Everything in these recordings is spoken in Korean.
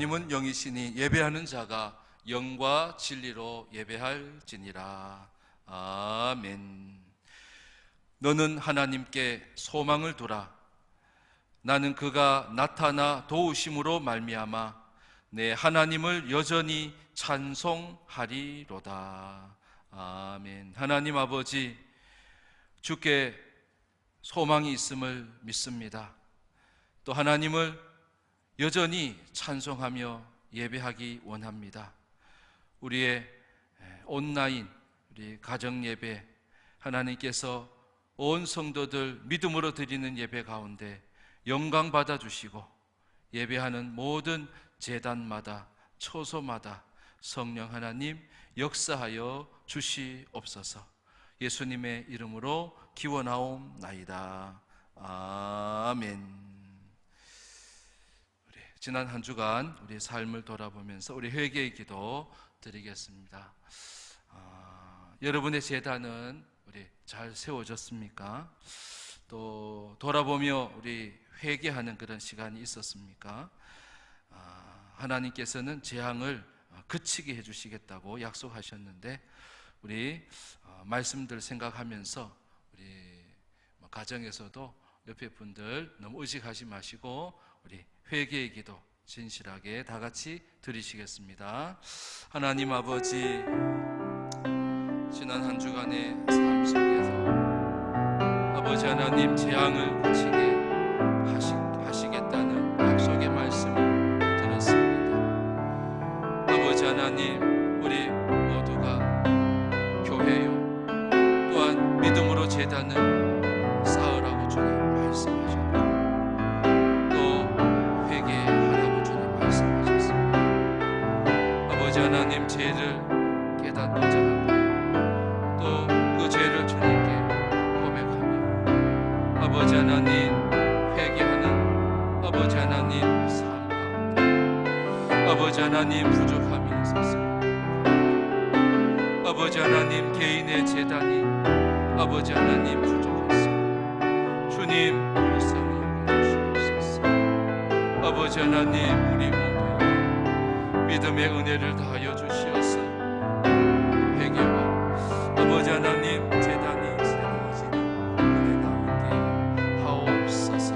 하나님은 영이시니 예배하는 자가 영과 진리로 예배할지니라. 아멘. 너는 하나님께 소망을 두라. 나는 그가 나타나 도우심으로 말미암아 내 하나님을 여전히 찬송하리로다. 아멘. 하나님 아버지, 주께 소망이 있음을 믿습니다. 또 하나님을 여전히 찬송하며 예배하기 원합니다. 우리의 온라인, 우리 가정 예배, 하나님께서 온 성도들 믿음으로 드리는 예배 가운데 영광 받아주시고, 예배하는 모든 제단마다, 처소마다 성령 하나님 역사하여 주시옵소서. 예수님의 이름으로 기원하옵나이다. 아멘. 지난 한 주간 우리 삶을 돌아보면서 우리 회개의 기도 드리겠습니다. 여러분의 제단은 우리 잘 세워졌습니까? 또 돌아보며 우리 회개하는 그런 시간이 있었습니까? 하나님께서는 재앙을 그치게 해주시겠다고 약속하셨는데, 우리 말씀들 생각하면서 우리 가정에서도 옆에 분들 너무 의식하지 마시고 우리 회개의 기도 진실하게 다 같이 드리시겠습니다. 하나님 아버지, 지난 한 주간의 삶 속에서 아버지 하나님 재앙을 그치게 하시겠다는 약속의 말씀을 들었습니다. 아버지 하나님, 우리 모두가 교회요 또한 믿음으로 제단을 쌓으라고 주님 말씀하셨고, 또 회개하라고 주님 말씀하셨습니다. 아버지 하나님, 죄를 깨닫고자 하고 또 그 죄를 주님께 고백하며 아버지 하나님 회개하는 아버지 하나님 삶 가운데 아버지 하나님 부족함이 있었습니다. 아버지 하나님, 개인의 제단이 아버지 하나님 부족했습니다. 주님 불쌍히 여겨주시옵소서. 아버지 하나님, 우리 모두에게 믿음의 은혜를 다하여 주시어서 회개와 아버지 하나님 제단이 새로워지는 은혜 가운데 하옵소서.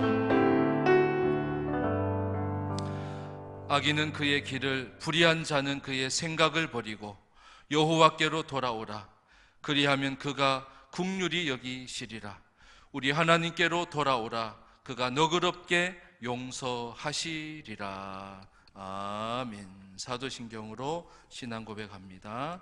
악인은 그의 길을, 불의한 자는 그의 생각을 버리고 여호와께로 돌아오라. 그리하면 그가 긍휼히 여기시리라. 우리 하나님께로 돌아오라. 그가 너그럽게 용서하시리라. 아멘. 사도신경으로 신앙 고백합니다.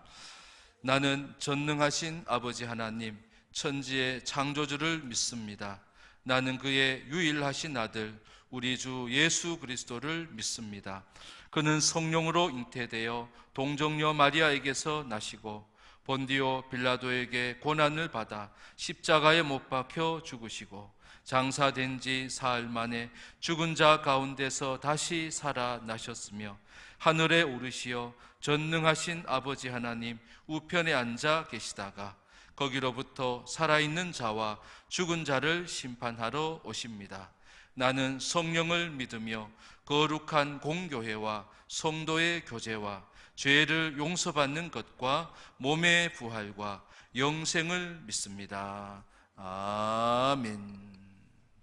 나는 전능하신 아버지 하나님, 천지의 창조주를 믿습니다. 나는 그의 유일하신 아들 우리 주 예수 그리스도를 믿습니다. 그는 성령으로 잉태되어 동정녀 마리아에게서 나시고 본디오 빌라도에게 고난을 받아 십자가에 못 박혀 죽으시고 장사된 지 사흘 만에 죽은 자 가운데서 다시 살아나셨으며 하늘에 오르시어 전능하신 아버지 하나님 우편에 앉아 계시다가 거기로부터 살아있는 자와 죽은 자를 심판하러 오십니다. 나는 성령을 믿으며 거룩한 공교회와 성도의 교제와 죄를 용서받는 것과 몸의 부활과 영생을 믿습니다. 아멘.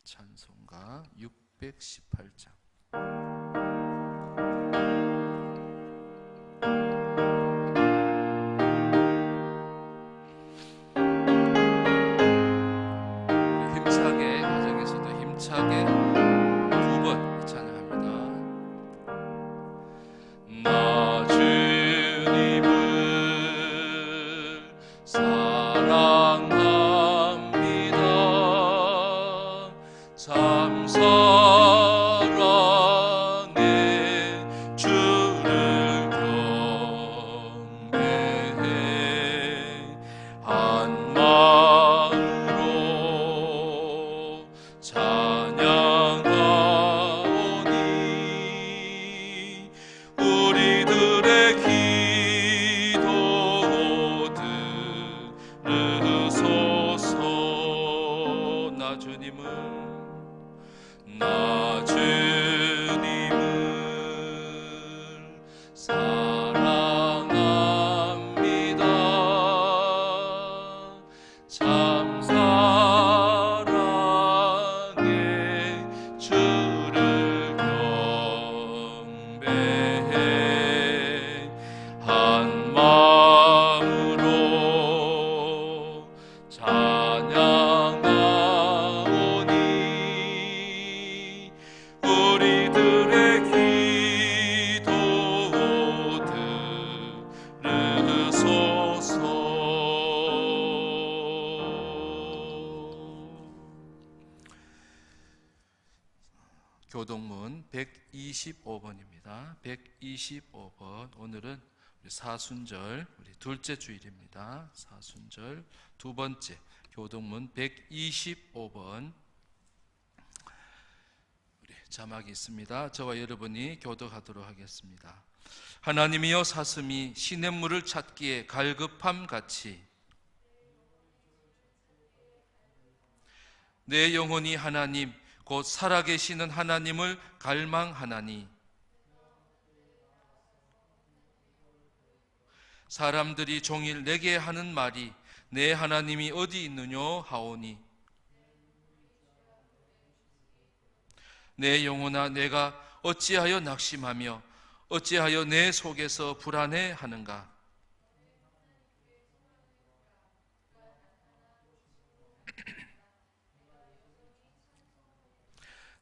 찬송가 618장. 힘차게, 가정에서도 힘차게 두 번 찬양합니다. 나 주님을 사랑합니다. 참 사랑해 주를 경배해 한 마음으로 찬양하오니 우리들의 기도 들으소서. 나 주님을 125번입니다. 125번. 오늘은 우리 사순절, 우리 둘째 주일입니다. 사순절 두 번째 교동문 125번. 우리 자막이 있습니다. 저와 여러분이 교독하도록 하겠습니다. 하나님이여, 사슴이 시냇물을 찾기에 갈급함 같이 내 영혼이 하나님 곧 살아계시는 하나님을 갈망하나니, 사람들이 종일 내게 하는 말이 내 하나님이 어디 있느뇨 하오니, 내 영혼아, 내가 어찌하여 낙심하며 어찌하여 내 속에서 불안해하는가.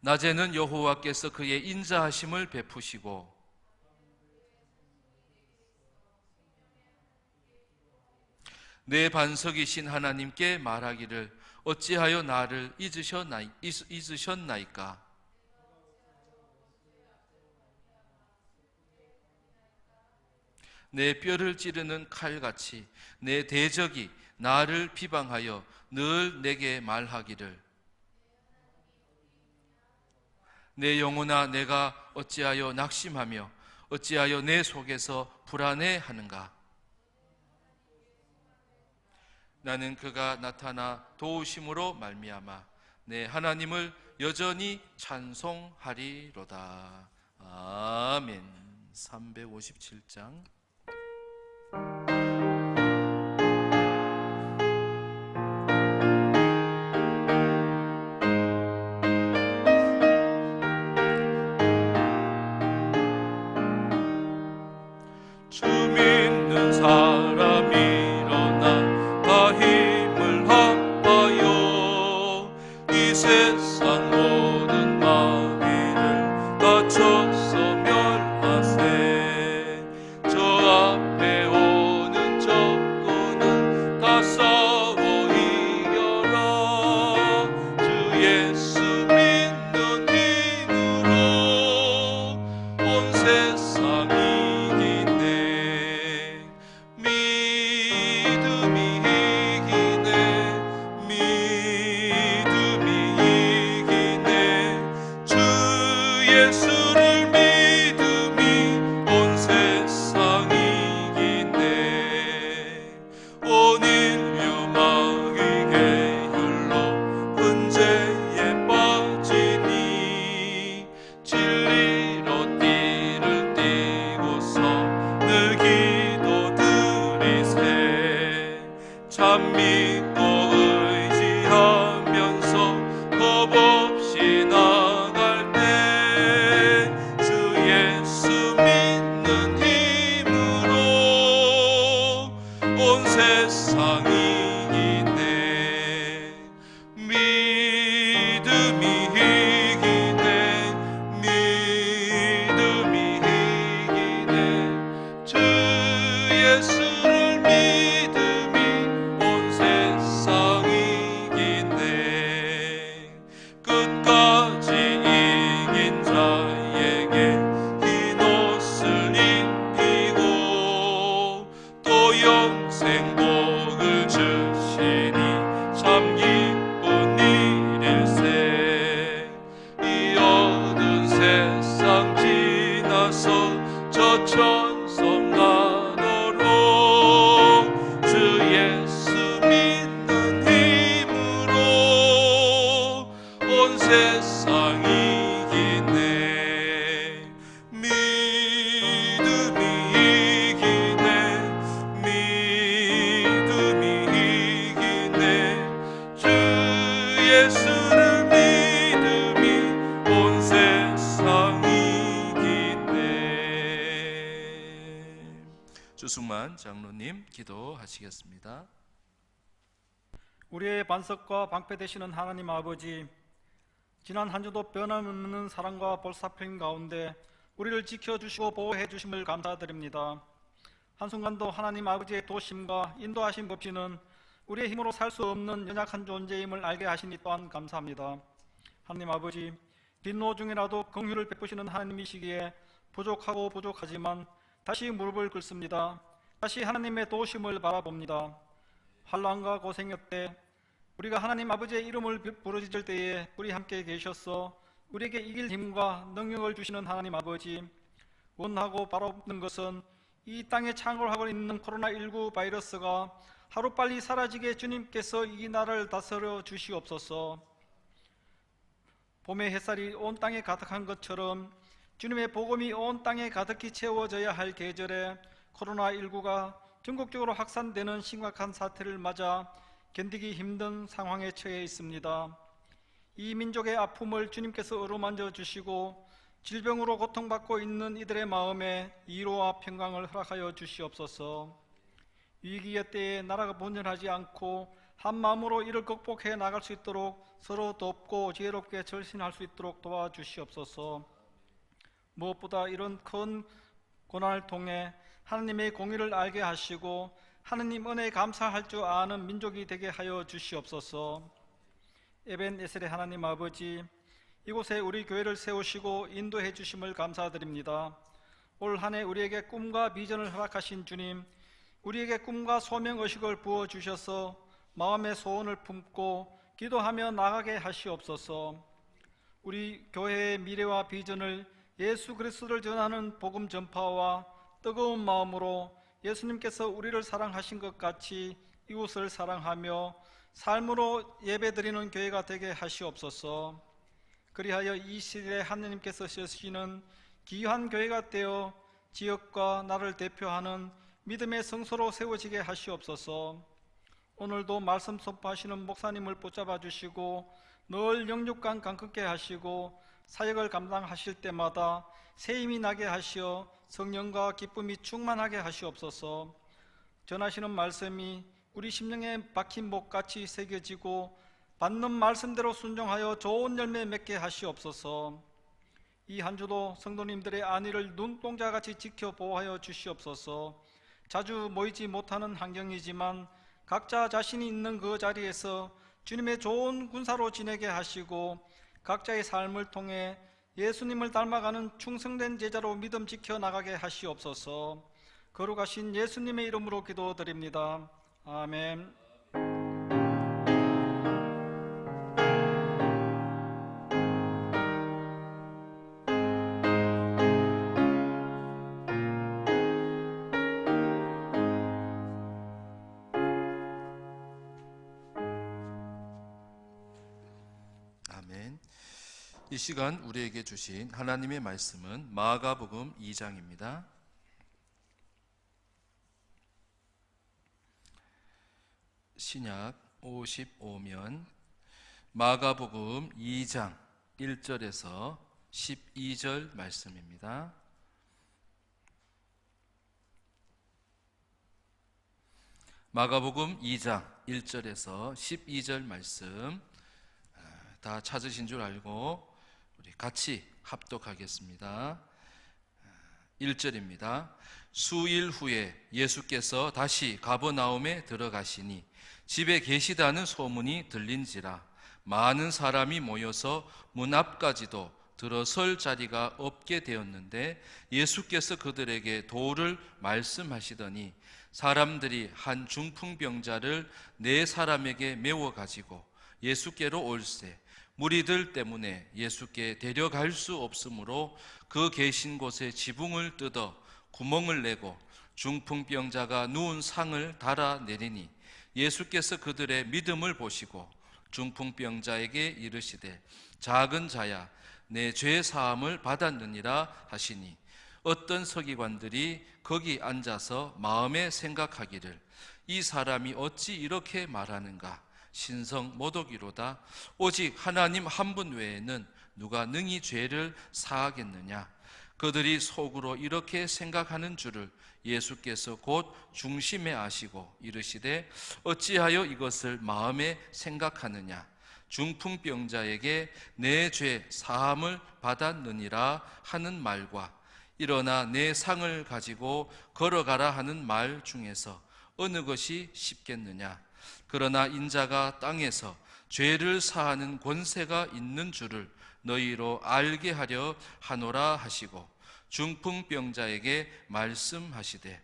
낮에는 여호와께서 그의 인자하심을 베푸시고 내 반석이신 하나님께 말하기를 어찌하여 나를 잊으셨나이까. 내 뼈를 찌르는 칼같이 내 대적이 나를 비방하여 늘 내게 말하기를 내 영혼아, 내가 어찌하여 낙심하며 어찌하여 내 속에서 불안해하는가. 나는 그가 나타나 도우심으로 말미암아 내 하나님을 여전히 찬송하리로다. 아멘. 357장. 주 믿는 사람 일어나 다 힘을 합하여 이 세상 모든 마귀를 다 쳐서 멸하세. 저 앞에 오는 적군은 다 싸워 이겨라. 주 예수 믿는 힘으로 온 세상이 참 믿고 의지하면서 겁없이 나갈 때 주 예수 믿는 힘으로 온 세상이 이기네. 믿음이 이기네. 믿음이 이기네. 주 예수를 믿음이 끝까지 이긴 자에게 흰 옷을 입히고 또 영생 복을 주시니 참 기쁜 일일세. 이 어두운 세상 지나서 저 천성 나도록 주 예수 믿는 힘으로 온 세상이 이기네. 믿음이 이기네. 믿음이 이기네. 주 예수를 믿음이 온 세상이 이기네. 주승만 장로님 기도하시겠습니다. 우리의 반석과 방패 되시는 하나님 아버지, 지난 한 주도 변함없는 사랑과 볼살핌 가운데 우리를 지켜주시고 보호해 주심을 감사드립니다. 한순간도 하나님 아버지의 도심과 인도하심 없이는 우리의 힘으로 살 수 없는 연약한 존재임을 알게 하시니 또한 감사합니다. 하나님 아버지, 빈노 중이라도 긍휼을 베푸시는 하나님이시기에 부족하지만 다시 무릎을 꿇습니다. 다시 하나님의 도우심을 바라봅니다. 환난과 고생 때 우리가 하나님 아버지의 이름을 부르짖을 때에 우리 함께 계셔서 우리에게 이길 힘과 능력을 주시는 하나님 아버지, 원하고 바라보는 것은 이 땅에 창궐하고 있는 코로나19 바이러스가 하루빨리 사라지게 주님께서 이 나라를 다스려 주시옵소서. 봄의 햇살이 온 땅에 가득한 것처럼 주님의 복음이 온 땅에 가득히 채워져야 할 계절에 코로나19가 전국적으로 확산되는 심각한 사태를 맞아 견디기 힘든 상황에 처해 있습니다. 이 민족의 아픔을 주님께서 어루만져 주시고 질병으로 고통받고 있는 이들의 마음에 위로와 평강을 허락하여 주시옵소서. 위기의 때에 나라가 분열하지 않고 한 마음으로 이를 극복해 나갈 수 있도록 서로 돕고 지혜롭게 절신할 수 있도록 도와주시옵소서. 무엇보다 이런 큰 고난을 통해 하나님의 공의를 알게 하시고 하나님 은혜에 감사할 줄 아는 민족이 되게 하여 주시옵소서. 에벤에셀의 하나님 아버지, 이곳에 우리 교회를 세우시고 인도해 주심을 감사드립니다. 올 한 해 우리에게 꿈과 비전을 허락하신 주님, 우리에게 꿈과 소명의식을 부어주셔서 마음의 소원을 품고 기도하며 나가게 하시옵소서. 우리 교회의 미래와 비전을 예수 그리스도를 전하는 복음 전파와 뜨거운 마음으로 예수님께서 우리를 사랑하신 것 같이 이웃을 사랑하며 삶으로 예배드리는 교회가 되게 하시옵소서. 그리하여 이 시대에 하느님께서 쓰시는 귀한 교회가 되어 지역과 나를 대표하는 믿음의 성소로 세워지게 하시옵소서. 오늘도 말씀 선포하시는 목사님을 붙잡아 주시고 늘 영육간 강건케 하시고 사역을 감당하실 때마다 새 힘이 나게 하시어 성령과 기쁨이 충만하게 하시옵소서. 전하시는 말씀이 우리 심령에 박힌 목같이 새겨지고 받는 말씀대로 순종하여 좋은 열매 맺게 하시옵소서. 이 한 주도 성도님들의 안위를 눈동자같이 지켜 보호하여 주시옵소서. 자주 모이지 못하는 환경이지만 각자 자신이 있는 그 자리에서 주님의 좋은 군사로 지내게 하시고 각자의 삶을 통해 예수님을 닮아가는 충성된 제자로 믿음 지켜 나가게 하시옵소서. 거룩하신 예수님의 이름으로 기도드립니다. 아멘. 아멘. 이 시간 우리에게 주신 하나님의 말씀은 마가복음 2장입니다. 신약 55면 마가복음 2장 1절에서 12절 말씀입니다. 마가복음 2장 1절에서 12절 말씀 다 찾으신 줄 알고 우리 같이 합독하겠습니다. 1절입니다. 수일 후에 예수께서 다시 가버나움에 들어가시니 집에 계시다는 소문이 들린지라 많은 사람이 모여서 문 앞까지도 들어설 자리가 없게 되었는데 예수께서 그들에게 도를 말씀하시더니 사람들이 한 중풍병자를 4사람에게 메워 가지고 예수께로 올세 무리들 때문에 예수께 데려갈 수 없으므로 그 계신 곳에 지붕을 뜯어 구멍을 내고 중풍병자가 누운 상을 달아내리니 예수께서 그들의 믿음을 보시고 중풍병자에게 이르시되 작은 자야 내 죄 사함을 받았느니라 하시니 어떤 서기관들이 거기 앉아서 마음에 생각하기를 이 사람이 어찌 이렇게 말하는가 신성 모독이로다. 오직 하나님 한 분 외에는 누가 능히 죄를 사하겠느냐. 그들이 속으로 이렇게 생각하는 줄을 예수께서 곧 중심에 아시고 이르시되 어찌하여 이것을 마음에 생각하느냐. 중풍병자에게 내 죄 사함을 받았느니라 하는 말과 일어나 내 상을 가지고 걸어가라 하는 말 중에서 어느 것이 쉽겠느냐. 그러나 인자가 땅에서 죄를 사하는 권세가 있는 줄을 너희로 알게 하려 하노라 하시고 중풍병자에게 말씀하시되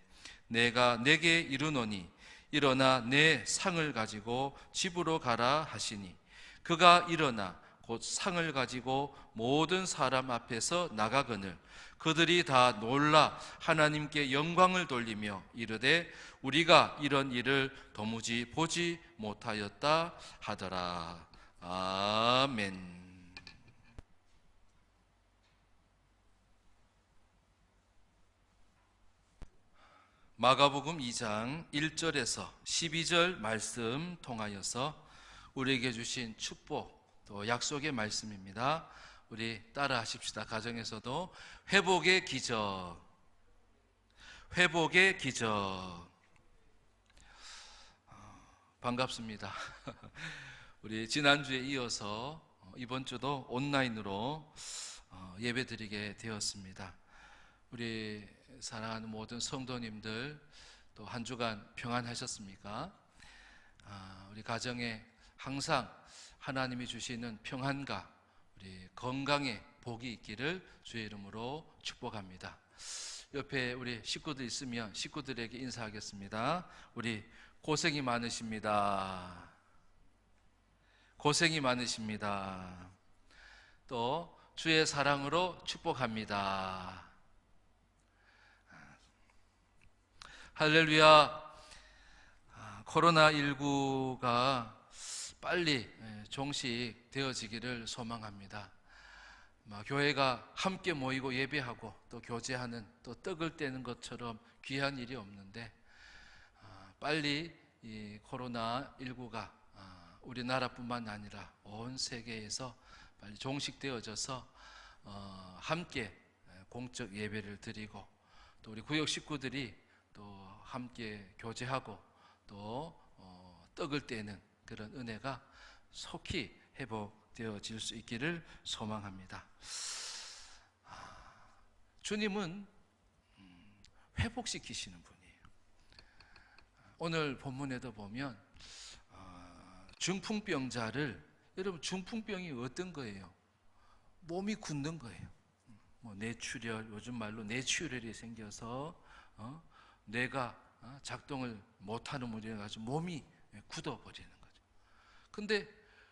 내가 내게 이르노니 일어나 내 상을 가지고 집으로 가라 하시니 그가 일어나 곧 상을 가지고 모든 사람 앞에서 나가거늘 그들이 다 놀라 하나님께 영광을 돌리며 이르되 우리가 이런 일을 도무지 보지 못하였다 하더라. 아멘. 마가복음 2장 1절에서 12절 말씀 통하여서 우리에게 주신 축복 또 약속의 말씀입니다. 우리 따라 하십시다. 가정에서도 회복의 기적, 회복의 기적. 반갑습니다. 우리 지난주에 이어서 이번 주도 온라인으로 예배드리게 되었습니다. 우리 사랑하는 모든 성도님들 또 한 주간 평안하셨습니까? 우리 가정에 항상 하나님이 주시는 평안과 우리 건강에 복이 있기를 주의 이름으로 축복합니다. 옆에 우리 식구들 있으면 식구들에게 인사하겠습니다. 우리 고생이 많으십니다. 고생이 많으십니다. 또 주의 사랑으로 축복합니다. 할렐루야. 코로나19가 빨리 종식되어지기를 소망합니다. 교회가 함께 모이고 예배하고 또 교제하는 또 떡을 떼는 것처럼 귀한 일이 없는데 빨리 이 코로나19가 우리나라뿐만 아니라 온 세계에서 빨리 종식되어져서 함께 공적 예배를 드리고 또 우리 구역 식구들이 또 함께 교제하고 또 떡을 떼는 그런 은혜가 속히 회복되어질 수 있기를 소망합니다. 주님은 회복시키시는 분이에요. 오늘 본문에도 보면 중풍병자를, 여러분 중풍병이 어떤 거예요? 몸이 굳는 거예요. 뇌출혈, 요즘 말로 뇌출혈이 생겨서 뇌가 작동을 못하는 문제가 가지고 몸이 굳어버리는 거죠. 근데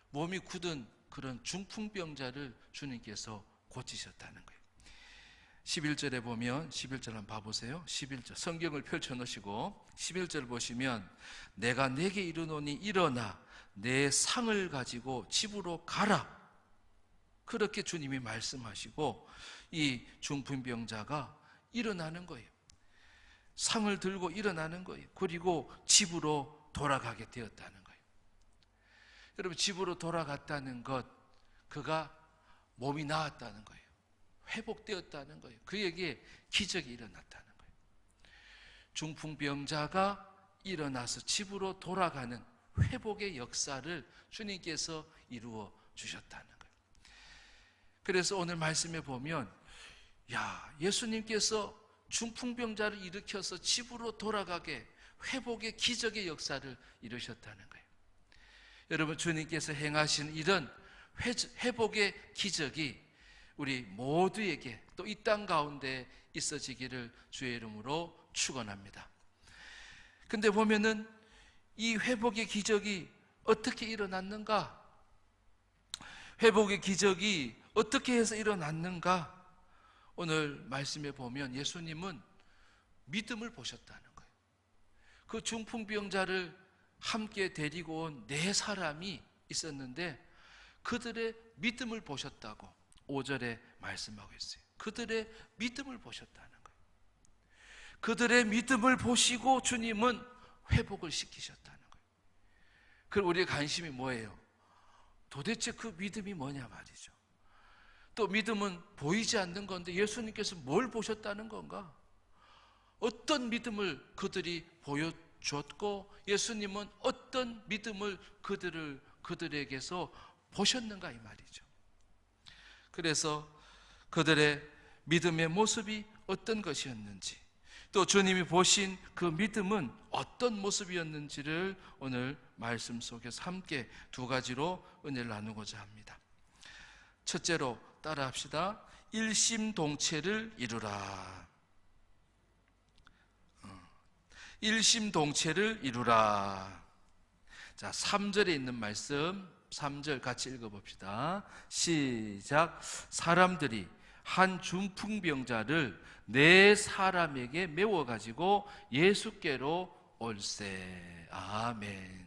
몸이 굳은 그런 중풍병자를 주님께서 고치셨다는 거예요. 11절에 보면 11절 한번 봐보세요. 11절 성경을 펼쳐놓으시고 11절 보시면 내가 내게 이르노니 일어나 내 상을 가지고 집으로 가라. 그렇게 주님이 말씀하시고 이 중풍병자가 일어나는 거예요. 상을 들고 일어나는 거예요. 그리고 집으로 돌아가게 되었다는 거예요. 여러분 집으로 돌아갔다는 것, 그가 몸이 나았다는 거예요. 회복되었다는 거예요. 그에게 기적이 일어났다는 거예요. 중풍병자가 일어나서 집으로 돌아가는 회복의 역사를 주님께서 이루어 주셨다는 거예요. 그래서 오늘 말씀에 보면 예수님께서 중풍병자를 일으켜서 집으로 돌아가게 회복의 기적의 역사를 이루셨다는 거예요. 여러분 주님께서 행하신 이런 회복의 기적이 우리 모두에게 또 이 땅 가운데 있어지기를 주의 이름으로 축원합니다. 근데 보면은 이 회복의 기적이 어떻게 일어났는가? 회복의 기적이 어떻게 해서 일어났는가? 오늘 말씀에 보면 예수님은 믿음을 보셨다는 거예요. 그 중풍병자를 함께 데리고 온 네 사람이 있었는데 그들의 믿음을 보셨다고 5절에 말씀하고 있어요. 그들의 믿음을 보셨다는 거예요. 그들의 믿음을 보시고 주님은 회복을 시키셨다는 거예요. 그럼 우리의 관심이 뭐예요? 도대체 그 믿음이 뭐냐 말이죠. 또 믿음은 보이지 않는 건데 예수님께서 뭘 보셨다는 건가? 어떤 믿음을 그들이 보여줬고 예수님은 어떤 믿음을 그들에게서 보셨는가 이 말이죠. 그래서 그들의 믿음의 모습이 어떤 것이었는지 또 주님이 보신 그 믿음은 어떤 모습이었는지를 오늘 말씀 속에서 함께 두 가지로 은혜를 나누고자 합니다. 첫째로 따라합시다. 일심동체를 이루라. 일심동체를 이루라. 자, 3절에 있는 말씀 3절 같이 읽어봅시다. 시작. 사람들이 한 중풍병자를 네 사람에게 메워가지고 예수께로 올세. 아멘.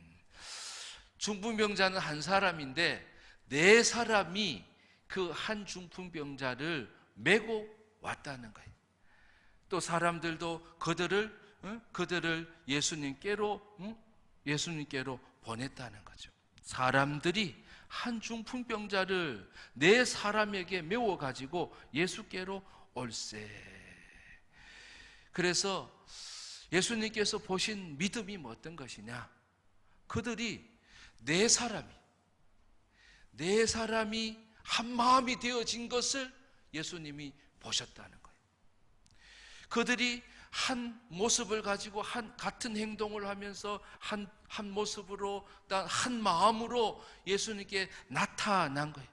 중풍병자는 한 사람인데 네 사람이 그 한 중풍병자를 메고 왔다는 거예요. 또 사람들도 그들을 예수님께로 보냈다는 거죠. 사람들이 한 중풍병자를 네 사람에게 메워가지고 예수께로 올세. 그래서 예수님께서 보신 믿음이 뭐 어떤 것이냐? 그들이 네 사람이 한 마음이 되어진 것을 예수님이 보셨다는 거예요. 그들이 한 모습을 가지고 같은 행동을 하면서 한 모습으로 한 마음으로 예수님께 나타난 거예요.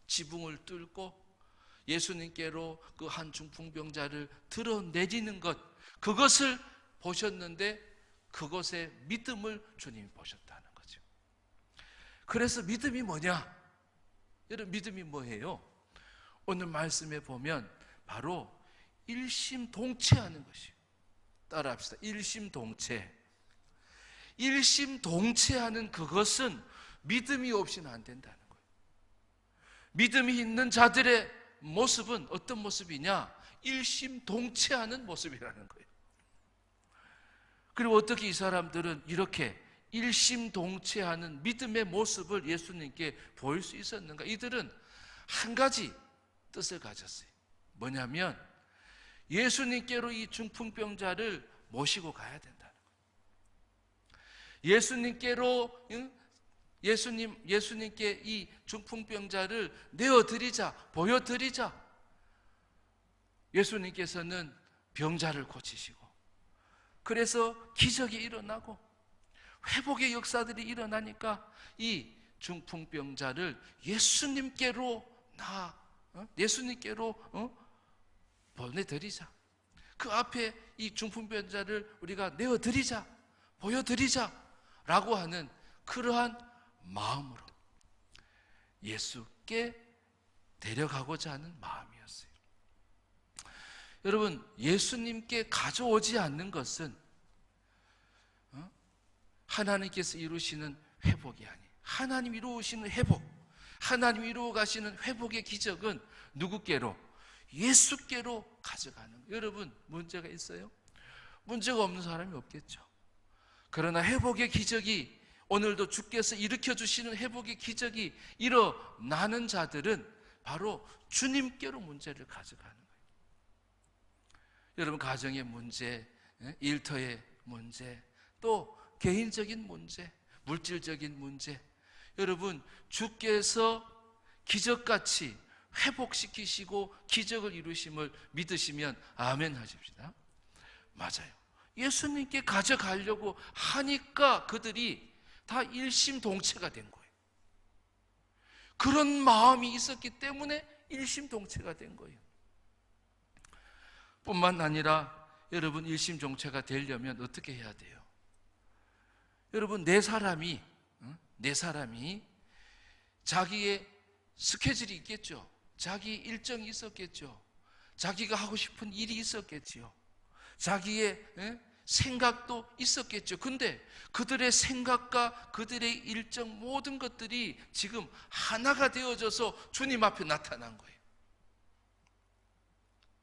지붕을 뚫고 예수님께로 그 한 중풍병자를 드러내리는 것, 그것을 보셨는데 그것의 믿음을 주님이 보셨다는 거죠. 그래서 믿음이 뭐냐? 여러분, 믿음이 뭐예요? 오늘 말씀에 보면 바로 일심동체하는 것이에요. 따라합시다. 일심동체. 일심동체하는 그것은 믿음이 없이는 안 된다는 거예요. 믿음이 있는 자들의 모습은 어떤 모습이냐? 일심동체하는 모습이라는 거예요. 그리고 어떻게 이 사람들은 이렇게 일심동체하는 믿음의 모습을 예수님께 보일 수 있었는가? 이들은 한 가지 뜻을 가졌어요. 뭐냐면 예수님께로 이 중풍병자를 모시고 가야 된다는 거예요. 예수님께 이 중풍병자를 내어드리자, 보여드리자. 예수님께서는 병자를 고치시고, 그래서 기적이 일어나고 회복의 역사들이 일어나니까 이 중풍병자를 예수님께로 보내드리자. 그 앞에 이 중풍병자를 우리가 내어드리자, 보여드리자 라고 하는 그러한 마음으로 예수께 데려가고자 하는 마음이었어요. 여러분, 예수님께 가져오지 않는 것은 하나님께서 이루시는 회복이 아니에요. 하나님 이루시는 회복, 하나님 이루어 가시는 회복의 기적은 누구께로? 예수께로 가져가는 거예요. 여러분, 문제가 있어요? 문제가 없는 사람이 없겠죠. 그러나 회복의 기적이, 오늘도 주께서 일으켜 주시는 회복의 기적이 일어나는 자들은 바로 주님께로 문제를 가져가는 거예요. 여러분, 가정의 문제, 일터의 문제, 또 개인적인 문제, 물질적인 문제, 여러분, 주께서 기적같이 회복시키시고 기적을 이루심을 믿으시면 아멘 하십시다. 맞아요. 예수님께 가져가려고 하니까 그들이 다 일심동체가 된 거예요. 그런 마음이 있었기 때문에 일심동체가 된 거예요. 뿐만 아니라 여러분, 일심동체가 되려면 어떻게 해야 돼요? 여러분, 네 사람이 자기의 스케줄이 있겠죠. 자기 일정이 있었겠죠. 자기가 하고 싶은 일이 있었겠지요. 자기의 생각도 있었겠죠. 근데 그들의 생각과 그들의 일정, 모든 것들이 지금 하나가 되어져서 주님 앞에 나타난 거예요.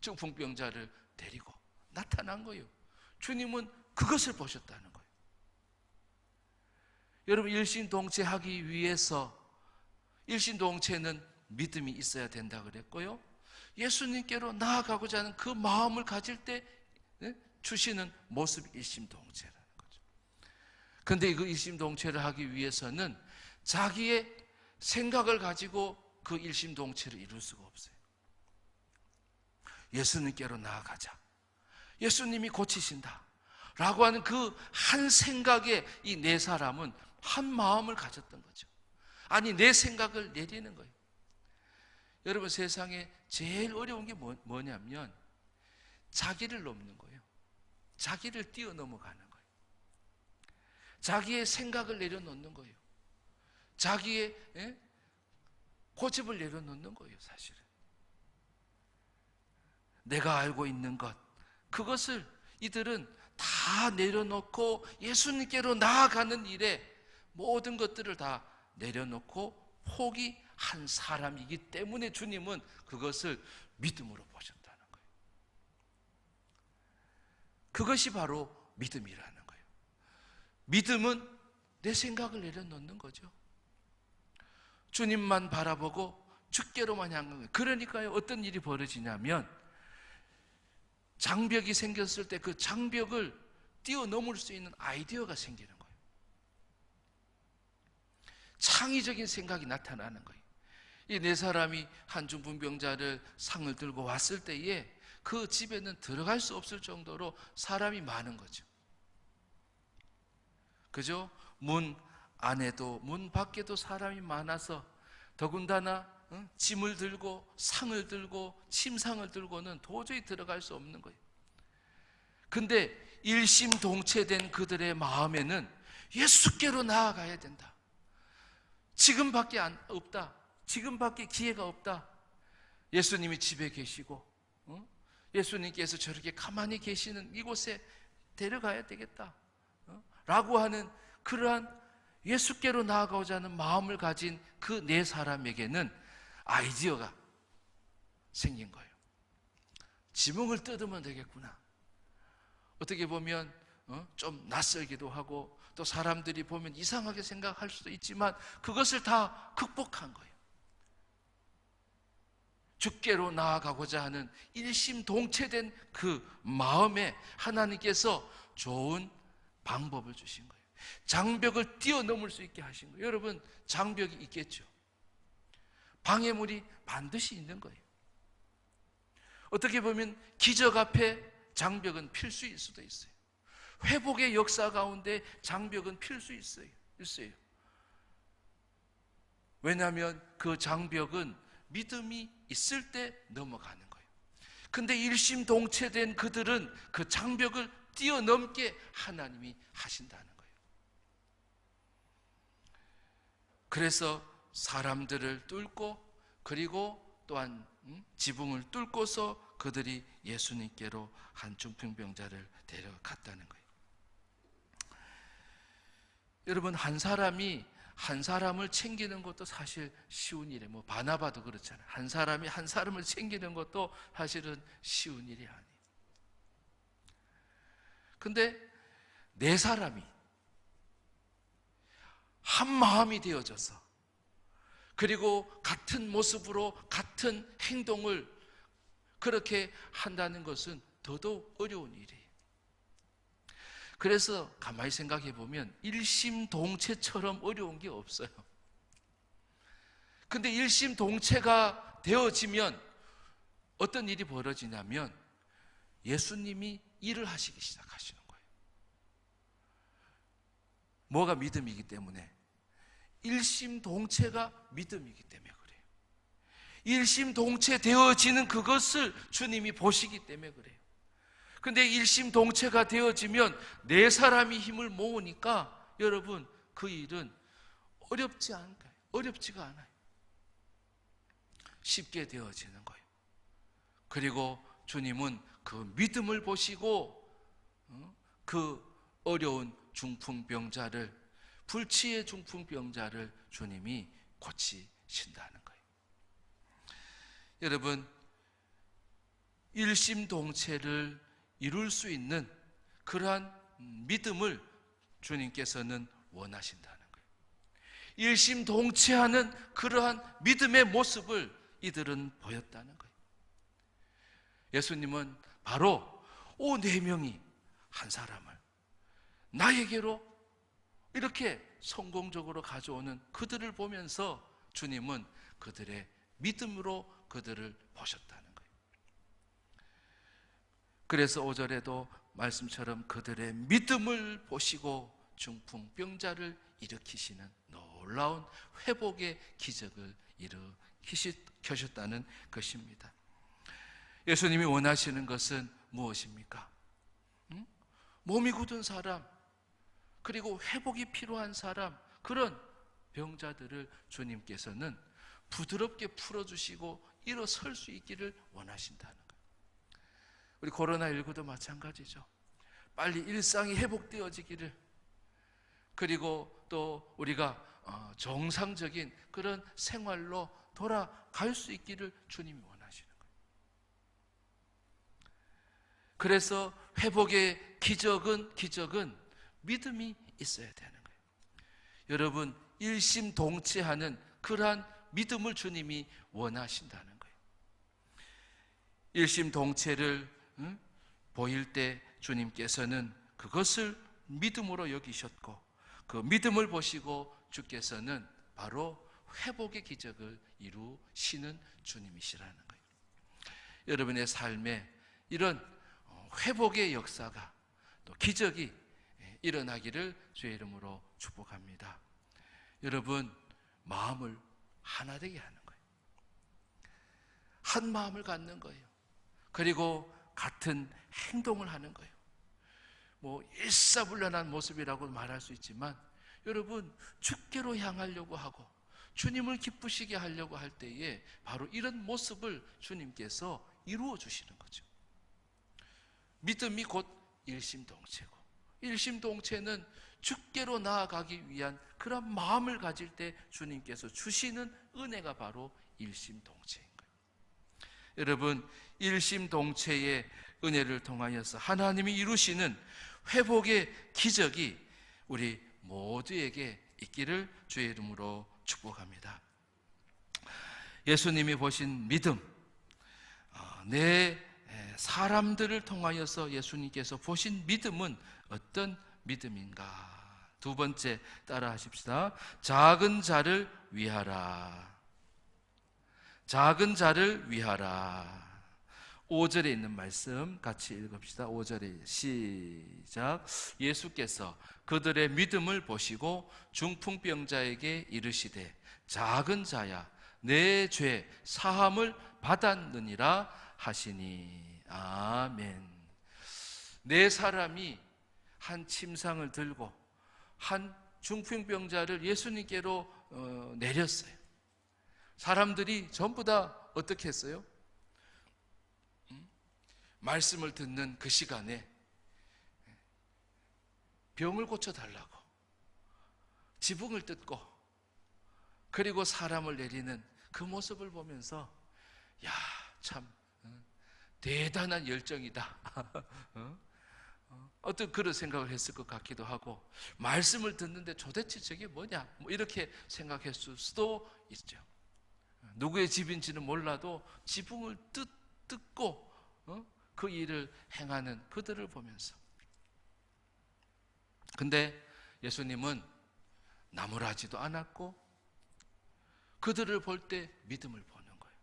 중풍병자를 데리고 나타난 거예요. 주님은 그것을 보셨다는 거예요. 여러분, 일심동체하기 위해서, 일심동체는 믿음이 있어야 된다 그랬고요, 예수님께로 나아가고자 하는 그 마음을 가질 때 주시는 모습이 일심동체라는 거죠. 그런데 그 일심동체를 하기 위해서는 자기의 생각을 가지고 그 일심동체를 이룰 수가 없어요. 예수님께로 나아가자, 예수님이 고치신다 라고 하는 그 한 생각에 이 네 사람은 한 마음을 가졌던 거죠. 아니, 내 생각을 내리는 거예요. 여러분, 세상에 제일 어려운 게 뭐냐면 자기를 넘는 거예요. 자기를 뛰어넘어가는 거예요. 자기의 생각을 내려놓는 거예요. 자기의 고집을 내려놓는 거예요. 사실은 내가 알고 있는 것, 그것을 이들은 다 내려놓고 예수님께로 나아가는 일에 모든 것들을 다 내려놓고 포기한 사람이기 때문에 주님은 그것을 믿음으로 보셨다는 거예요. 그것이 바로 믿음이라는 거예요. 믿음은 내 생각을 내려놓는 거죠. 주님만 바라보고 주께로만 향하는 거예요. 그러니까요, 어떤 일이 벌어지냐면 장벽이 생겼을 때 그 장벽을 뛰어넘을 수 있는 아이디어가 생기는 거예요. 창의적인 생각이 나타나는 거예요. 이 네 사람이 한 중풍병자를 상을 들고 왔을 때에 그 집에는 들어갈 수 없을 정도로 사람이 많은 거죠. 그죠? 문 안에도 문 밖에도 사람이 많아서 더군다나 짐을 들고 상을 들고 침상을 들고는 도저히 들어갈 수 없는 거예요. 근데 일심동체된 그들의 마음에는 예수께로 나아가야 된다. 지금밖에 없다. 지금밖에 기회가 없다. 예수님이 집에 계시고 예수님께서 저렇게 가만히 계시는 이곳에 데려가야 되겠다 라고 하는 그러한 예수께로 나아가고자 하는 마음을 가진 그 네 사람에게는 아이디어가 생긴 거예요. 지붕을 뜯으면 되겠구나. 어떻게 보면 좀 낯설기도 하고 또 사람들이 보면 이상하게 생각할 수도 있지만 그것을 다 극복한 거예요. 주께로 나아가고자 하는 일심동체된 그 마음에 하나님께서 좋은 방법을 주신 거예요. 장벽을 뛰어넘을 수 있게 하신 거예요. 여러분, 장벽이 있겠죠. 방해물이 반드시 있는 거예요. 어떻게 보면 기적 앞에 장벽은 필수일 수도 있어요. 회복의 역사 가운데 장벽은 필수 있어요. 왜냐하면 그 장벽은 믿음이 있을 때 넘어가는 거예요. 근데 일심동체된 그들은 그 장벽을 뛰어넘게 하나님이 하신다는 거예요. 그래서 사람들을 뚫고 그리고 또한 지붕을 뚫고서 그들이 예수님께로 한 중풍병자를 데려갔다는 거예요. 여러분, 한 사람이 한 사람을 챙기는 것도 사실 쉬운 일이에요. 뭐 바나바도 그렇잖아요. 한 사람이 한 사람을 챙기는 것도 사실은 쉬운 일이 아니에요. 근데 네 사람이 한 마음이 되어져서 그리고 같은 모습으로 같은 행동을 그렇게 한다는 것은 더더욱 어려운 일이에요. 그래서 가만히 생각해 보면 일심동체처럼 어려운 게 없어요. 근데 일심동체가 되어지면 어떤 일이 벌어지냐면 예수님이 일을 하시기 시작하시는 거예요. 뭐가 믿음이기 때문에? 일심동체가 믿음이기 때문에 그래요. 일심동체 되어지는 그것을 주님이 보시기 때문에 그래요. 근데 일심동체가 되어지면 네 사람이 힘을 모으니까 여러분, 그 일은 어렵지가 않아요. 쉽게 되어지는 거예요. 그리고 주님은 그 믿음을 보시고 그 어려운 중풍병자를, 불치의 중풍병자를 주님이 고치신다는 거예요. 여러분, 일심동체를 이룰 수 있는 그러한 믿음을 주님께서는 원하신다는 거예요. 일심동체하는 그러한 믿음의 모습을 이들은 보였다는 거예요. 예수님은 바로 네 명이 한 사람을 나에게로 이렇게 성공적으로 가져오는 그들을 보면서 주님은 그들의 믿음으로 그들을 보셨다는 거예요. 그래서 5절에도 말씀처럼 그들의 믿음을 보시고 중풍병자를 일으키시는 놀라운 회복의 기적을 켜셨다는 것입니다. 예수님이 원하시는 것은 무엇입니까? 몸이 굳은 사람, 그리고 회복이 필요한 사람, 그런 병자들을 주님께서는 부드럽게 풀어주시고 일어설 수 있기를 원하신다는 거예요. 우리 코로나19도 마찬가지죠. 빨리 일상이 회복되어지기를, 그리고 또 우리가 정상적인 그런 생활로 돌아갈 수 있기를 주님이 원하시는 거예요. 그래서 회복의 기적은 믿음이 있어야 되는 거예요. 여러분, 일심동체하는 그러한 믿음을 주님이 원하신다는 거예요. 일심동체를 보일 때 주님께서는 그것을 믿음으로 여기셨고, 그 믿음을 보시고 주께서는 바로 회복의 기적을 이루시는 주님이시라는 거예요. 여러분의 삶에 이런 회복의 역사가, 또 기적이 일어나기를 주의 이름으로 축복합니다. 여러분, 마음을 하나 되게 하는 거예요. 한 마음을 갖는 거예요. 그리고 같은 행동을 하는 거예요. 뭐 일사불란한 모습이라고 말할 수 있지만, 여러분, 주께로 향하려고 하고 주님을 기쁘시게 하려고 할 때에 바로 이런 모습을 주님께서 이루어 주시는 거죠. 믿음이 곧 일심동체고, 일심동체는 주께로 나아가기 위한 그런 마음을 가질 때 주님께서 주시는 은혜가 바로 일심동체인 거예요. 여러분, 일심동체의 은혜를 통하여서 하나님이 이루시는 회복의 기적이 우리 모두에게 있기를 주의 이름으로 축복합니다. 예수님이 보신 믿음, 내 사람들을 통하여서 예수님께서 보신 믿음은 어떤 믿음인가? 두 번째, 따라 하십시다. 작은 자를 위하라. 작은 자를 위하라. 5절에 있는 말씀 같이 읽읍시다. 5절에 시작. 예수께서 그들의 믿음을 보시고 중풍병자에게 이르시되 작은 자야, 내 죄 사함을 받았느니라 하시니. 아멘. 네 사람이 한 침상을 들고 한 중풍병자를 예수님께로 내렸어요. 사람들이 전부 다 어떻게 했어요? 말씀을 듣는 그 시간에 병을 고쳐달라고, 지붕을 뜯고, 그리고 사람을 내리는 그 모습을 보면서, 야, 참 대단한 열정이다. 어떤 그런 생각을 했을 것 같기도 하고, 말씀을 듣는데 도대체 저게 뭐냐, 뭐 이렇게 생각했을 수도 있죠. 누구의 집인지는 몰라도 지붕을 뜯고 그 일을 행하는 그들을 보면서, 근데 예수님은 나무라지도 않았고 그들을 볼 때 믿음을 보는 거예요.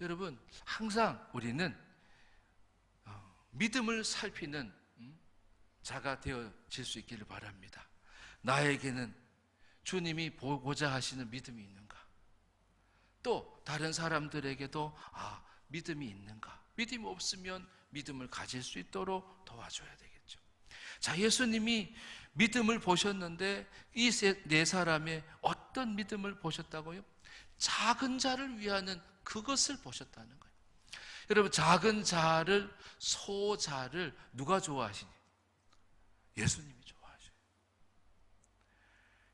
여러분, 항상 우리는 믿음을 살피는 자가 되어질 수 있기를 바랍니다. 나에게는 주님이 보고자 하시는 믿음이 있는가? 또 다른 사람들에게도 믿음이 있는가? 믿음이 없으면 믿음을 가질 수 있도록 도와줘야 되겠죠. 자, 예수님이 믿음을 보셨는데 이 네 사람의 어떤 믿음을 보셨다고요? 작은 자를 위하는 그것을 보셨다는 거예요. 여러분, 작은 자를, 소자를 누가 좋아하시니? 예수님이 좋아하셔요.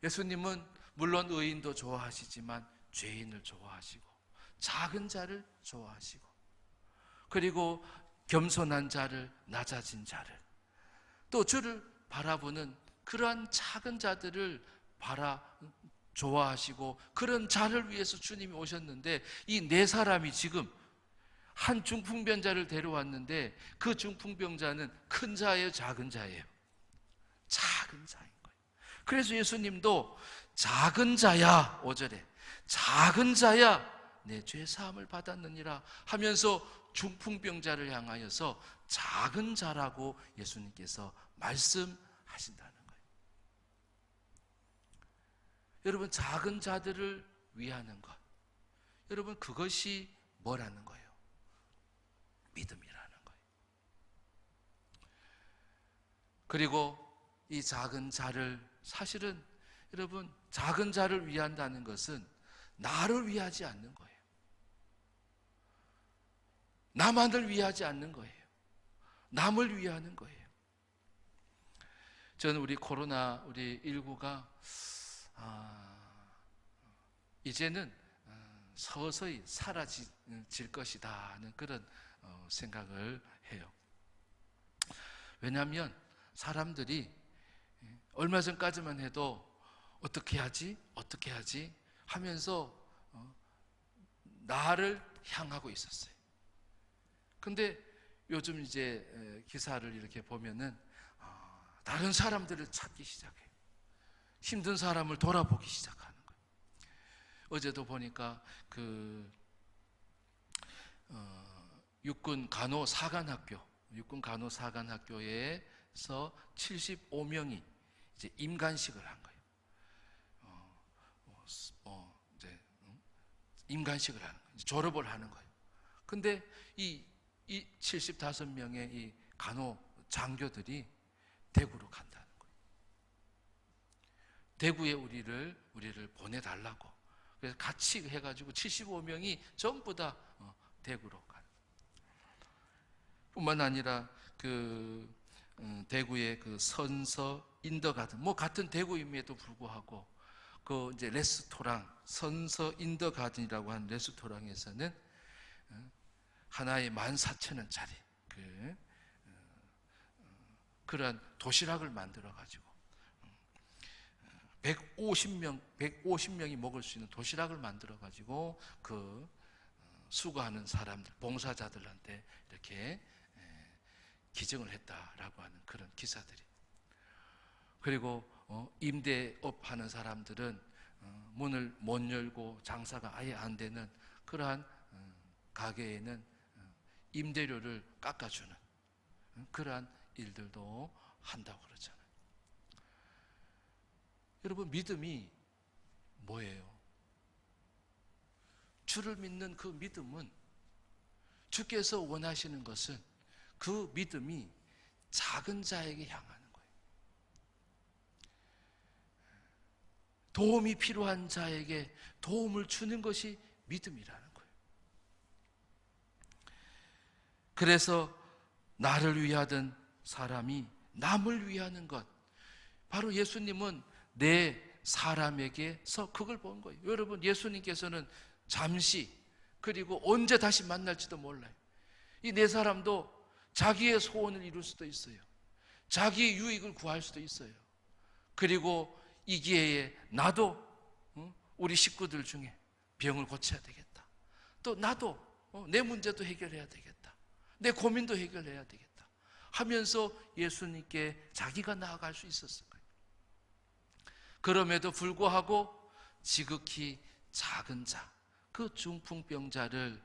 예수님은 물론 의인도 좋아하시지만 죄인을 좋아하시고, 작은 자를 좋아하시고, 그리고 겸손한 자를, 낮아진 자를, 또 주를 바라보는 그러한 작은 자들을 좋아하시고, 그런 자를 위해서 주님이 오셨는데, 이 네 사람이 지금 한 중풍병자를 데려왔는데 그 중풍병자는 큰 자예요, 작은 자예요? 작은 자인 거예요. 그래서 예수님도 작은 자야, 5절에 작은 자야, 내 죄 사함을 받았느니라 하면서 중풍병자를 향하여서 작은 자라고 예수님께서 말씀하신다는 거예요. 여러분, 작은 자들을 위하는 것, 여러분, 그것이 뭐라는 거예요? 믿음이라는 거예요. 그리고 이 작은 자를, 사실은 여러분, 작은 자를 위한다는 것은 나를 위하지 않는 거예요. 나만을 위하지 않는 거예요. 남을 위하는 거예요. 저는 우리 코로나, 우리 19가 이제는 서서히 사라질 것이다 하는 그런 생각을 해요. 왜냐하면 사람들이 얼마 전까지만 해도 어떻게 하지 하면서 나를 향하고 있었어요. 근데 요즘 이제 기사를 이렇게 보면은 다른 사람들을 찾기 시작해요. 힘든 사람을 돌아보기 시작하는 거예요. 어제도 보니까 육군 간호 사관학교에서 75명이 이제 임관식을 한 거예요. 임관식을 하는 거예요. 졸업을 하는 거예요. 근데 이 75명의 이 간호 장교들이 대구로 간다는 거예요. 대구에 우리를 보내달라고. 그래서 같이 해가지고 75명이 전부 다 대구로 가는 거예요. 뿐만 아니라 대구의 선서 인더가든, 뭐 같은 대구임에도 불구하고 이제 레스토랑, 선서 인더가든이라고 하는 레스토랑에서는 하나에 14,000원짜리 그러한 도시락을 만들어 가지고 150명이 먹을 수 있는 도시락을 만들어 가지고 수고하는 사람들, 봉사자들한테 이렇게 기증을 했다라고 하는 그런 기사들이. 그리고 임대업 하는 사람들은 문을 못 열고 장사가 아예 안 되는 그러한 가게에는 임대료를 깎아주는 그러한 일들도 한다고 그러잖아요. 여러분, 믿음이 뭐예요? 주를 믿는 그 믿음은, 주께서 원하시는 것은 그 믿음이 작은 자에게 향하는 거예요. 도움이 필요한 자에게 도움을 주는 것이 믿음이라는 거예요. 그래서 나를 위하던 사람이 남을 위하는 것, 바로 예수님은 내 사람에게서 그걸 본 거예요. 여러분, 예수님께서는 잠시, 그리고 언제 다시 만날지도 몰라요. 이 네 사람도 자기의 소원을 이룰 수도 있어요. 자기의 유익을 구할 수도 있어요. 그리고 이 기회에 나도 우리 식구들 중에 병을 고쳐야 되겠다. 또 나도 내 문제도 해결해야 되겠다. 내 고민도 해결해야 되겠다 하면서 예수님께 자기가 나아갈 수 있었을 거예요. 그럼에도 불구하고 지극히 작은 자, 그 중풍병자를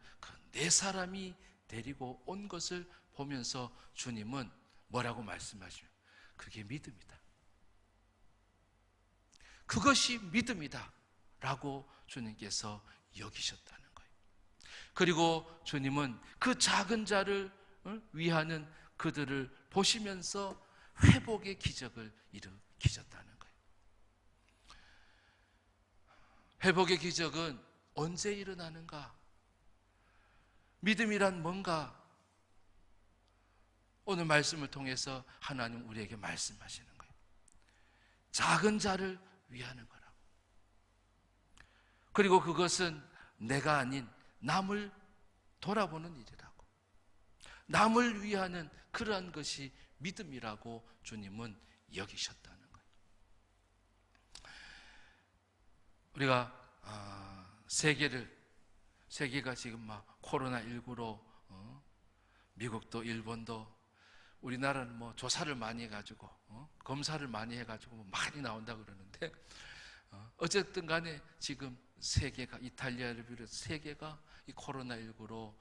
네 사람이 데리고 온 것을 보면서 주님은 뭐라고 말씀하시죠? 그게 믿음이다. 그것이 믿음이다 라고 주님께서 여기셨다는 거예요. 그리고 주님은 그 작은 자를 위하는 그들을 보시면서 회복의 기적을 일으키셨다는 거예요. 회복의 기적은 언제 일어나는가? 믿음이란 뭔가? 오늘 말씀을 통해서 하나님 우리에게 말씀하시는 거예요. 작은 자를 위하는 거라고. 그리고 그것은 내가 아닌 남을 돌아보는 일이라고. 남을 위하는 그러한 것이 믿음이라고 주님은 여기셨다는 거예요. 우리가 세계가 지금 막 코로나19로 미국도 일본도, 우리나라는 뭐 조사를 많이 해가지고 검사를 많이 해가지고 많이 나온다고 그러는데 어쨌든 간에 지금 세계가, 이탈리아를 비롯해서 세계가 이 코로나19로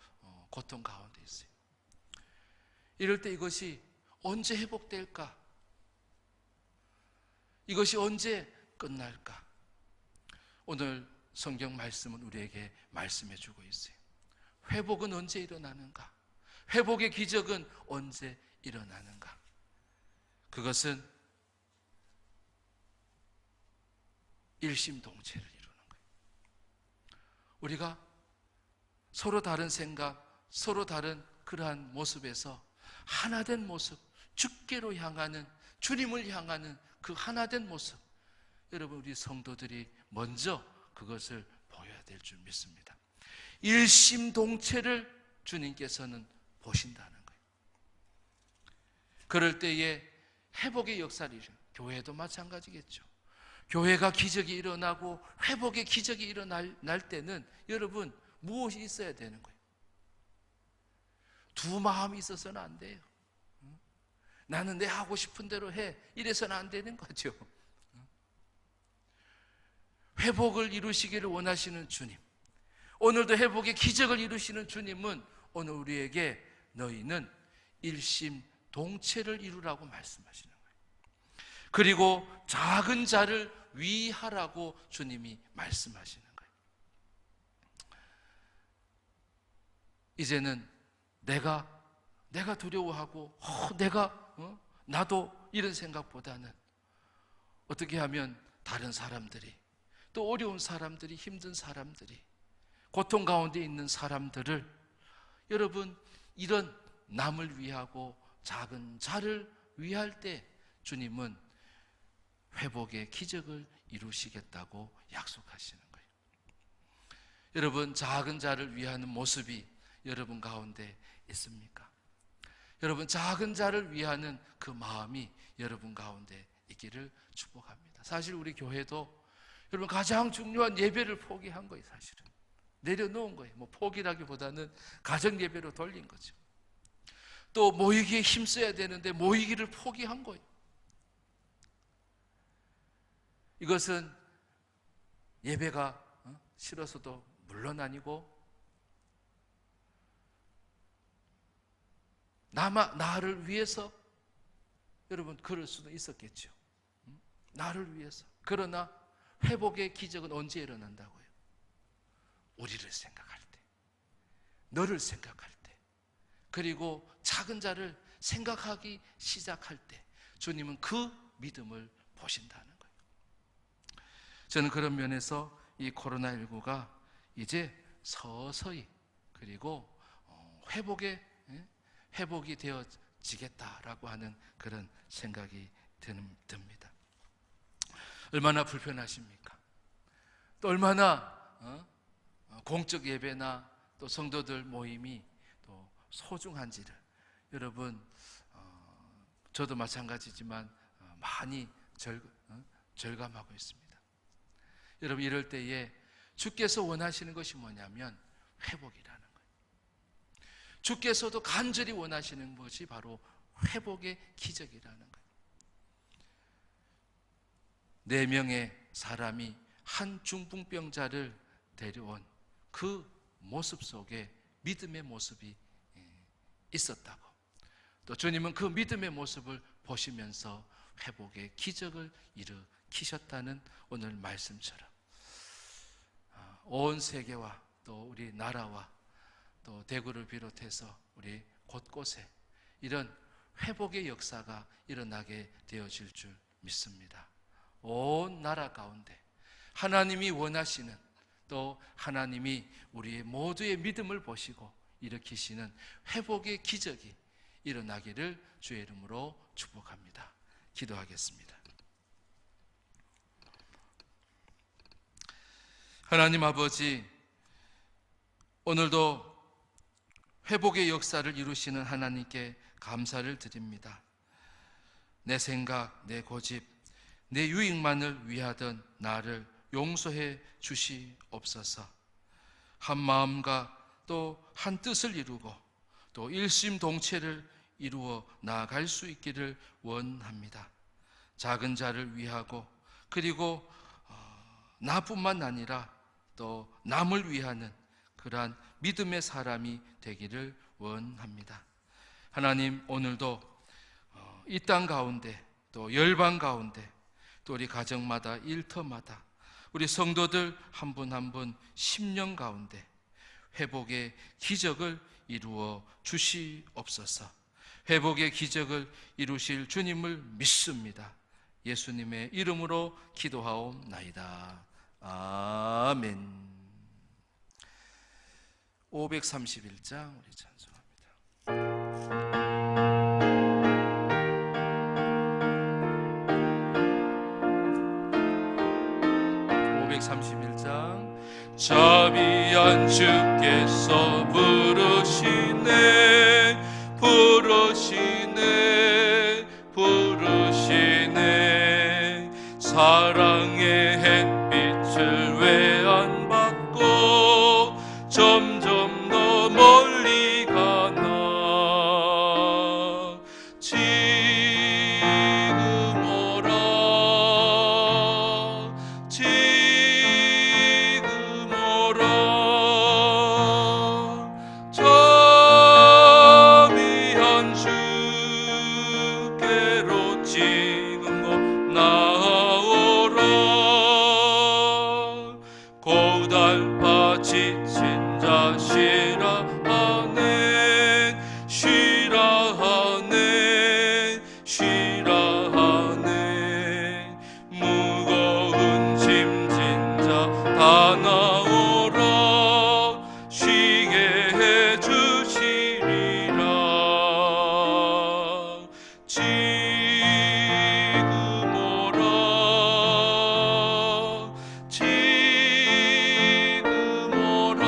고통 가운데 있어요. 이럴 때 이것이 언제 회복될까? 이것이 언제 끝날까? 오늘 성경 말씀은 우리에게 말씀해 주고 있어요. 회복은 언제 일어나는가? 회복의 기적은 언제 일어나는가? 그것은 일심동체를 이루는 거예요. 우리가 서로 다른 생각, 서로 다른 그러한 모습에서 하나된 모습, 주께로 향하는, 주님을 향하는 그 하나된 모습, 여러분 우리 성도들이 먼저 그것을 보여야 될 줄 믿습니다. 일심동체를 주님께서는 보신다는 거예요. 그럴 때에 회복의 역사를 일어나요. 교회도 마찬가지겠죠. 교회가 기적이 일어나고 회복의 기적이 일어날 때는 여러분 무엇이 있어야 되는 거예요? 두 마음이 있어서는 안 돼요. 나는 내 하고 싶은 대로 해, 이래서는 안 되는 거죠. 회복을 이루시기를 원하시는 주님, 오늘도 회복의 기적을 이루시는 주님은 오늘 우리에게 너희는 일심동체를 이루라고 말씀하시는 거예요. 그리고 작은 자를 위하라고 주님이 말씀하시는 거예요. 이제는 내가 두려워하고 나도 이런 생각보다는 어떻게 하면 다른 사람들이, 또 어려운 사람들이, 힘든 사람들이, 고통 가운데 있는 사람들을, 여러분 이런 남을 위하고 작은 자를 위할 때 주님은 회복의 기적을 이루시겠다고 약속하시는 거예요. 여러분 작은 자를 위하는 모습이 여러분 가운데 있습니까? 여러분 작은 자를 위하는 그 마음이 여러분 가운데 있기를 축복합니다. 사실 우리 교회도 여러분 가장 중요한 예배를 포기한 거예요. 사실은 내려놓은 거예요. 포기라기보다는 가정 예배로 돌린 거죠. 또 모이기에 힘써야 되는데 모이기를 포기한 거예요. 이것은 예배가 싫어서도 물론 아니고 나를 위해서, 여러분 그럴 수도 있었겠죠. 나를 위해서. 그러나 회복의 기적은 언제 일어난다고요? 우리를 생각할 때, 너를 생각할 때, 그리고 작은 자를 생각하기 시작할 때 주님은 그 믿음을 보신다는 거예요. 저는 그런 면에서 이 코로나19가 이제 서서히 그리고 회복이 되어지겠다라고 하는 그런 생각이 듭니다. 얼마나 불편하십니까? 또 얼마나 공적 예배나 또 성도들 모임이 또 소중한지를 여러분, 저도 마찬가지지만 많이 절감하고 있습니다. 여러분 이럴 때에 주께서 원하시는 것이 뭐냐면 회복이라는 거예요. 주께서도 간절히 원하시는 것이 바로 회복의 기적이라는 거예요. 4명의 사람이 한 중풍병자를 데려온 그 모습 속에 믿음의 모습이 있었다고, 또 주님은 그 믿음의 모습을 보시면서 회복의 기적을 일으키셨다는 오늘 말씀처럼 온 세계와 또 우리 나라와 또 대구를 비롯해서 우리 곳곳에 이런 회복의 역사가 일어나게 되어질 줄 믿습니다. 온 나라 가운데 하나님이 원하시는, 또 하나님이 우리의 모두의 믿음을 보시고 일으키시는 회복의 기적이 일어나기를 주의 이름으로 축복합니다. 기도하겠습니다. 하나님 아버지, 오늘도 회복의 역사를 이루시는 하나님께 감사를 드립니다. 내 생각, 내 고집, 내 유익만을 위하던 나를 용서해 주시옵소서. 한 마음과 또 한 뜻을 이루고 또 일심동체를 이루어 나아갈 수 있기를 원합니다. 작은 자를 위하고 그리고 나뿐만 아니라 또 남을 위하는 그러한 믿음의 사람이 되기를 원합니다. 하나님, 오늘도 이 땅 가운데 또 열방 가운데 또 우리 가정마다 일터마다 우리 성도들 한 분 한 분 10년 가운데 회복의 기적을 이루어 주시옵소서. 회복의 기적을 이루실 주님을 믿습니다. 예수님의 이름으로 기도하옵나이다. 아멘. 531장 우리 찬송합니다. 531장. 자비한 주께서 부르시네 부르시네 부르시네. 사랑의 햇빛을 왜 안 받고 점점 더 멀리 가나. 지금 오라 지금 오라. 자비한 주께로 지금 곧 나오라. 고달파 지친 자 쉬라하네 쉬라하네 쉬라하네. 무거운 짐진 자 다 나오라. 쉬게 해주시리라. 지금 오라 지금 오라.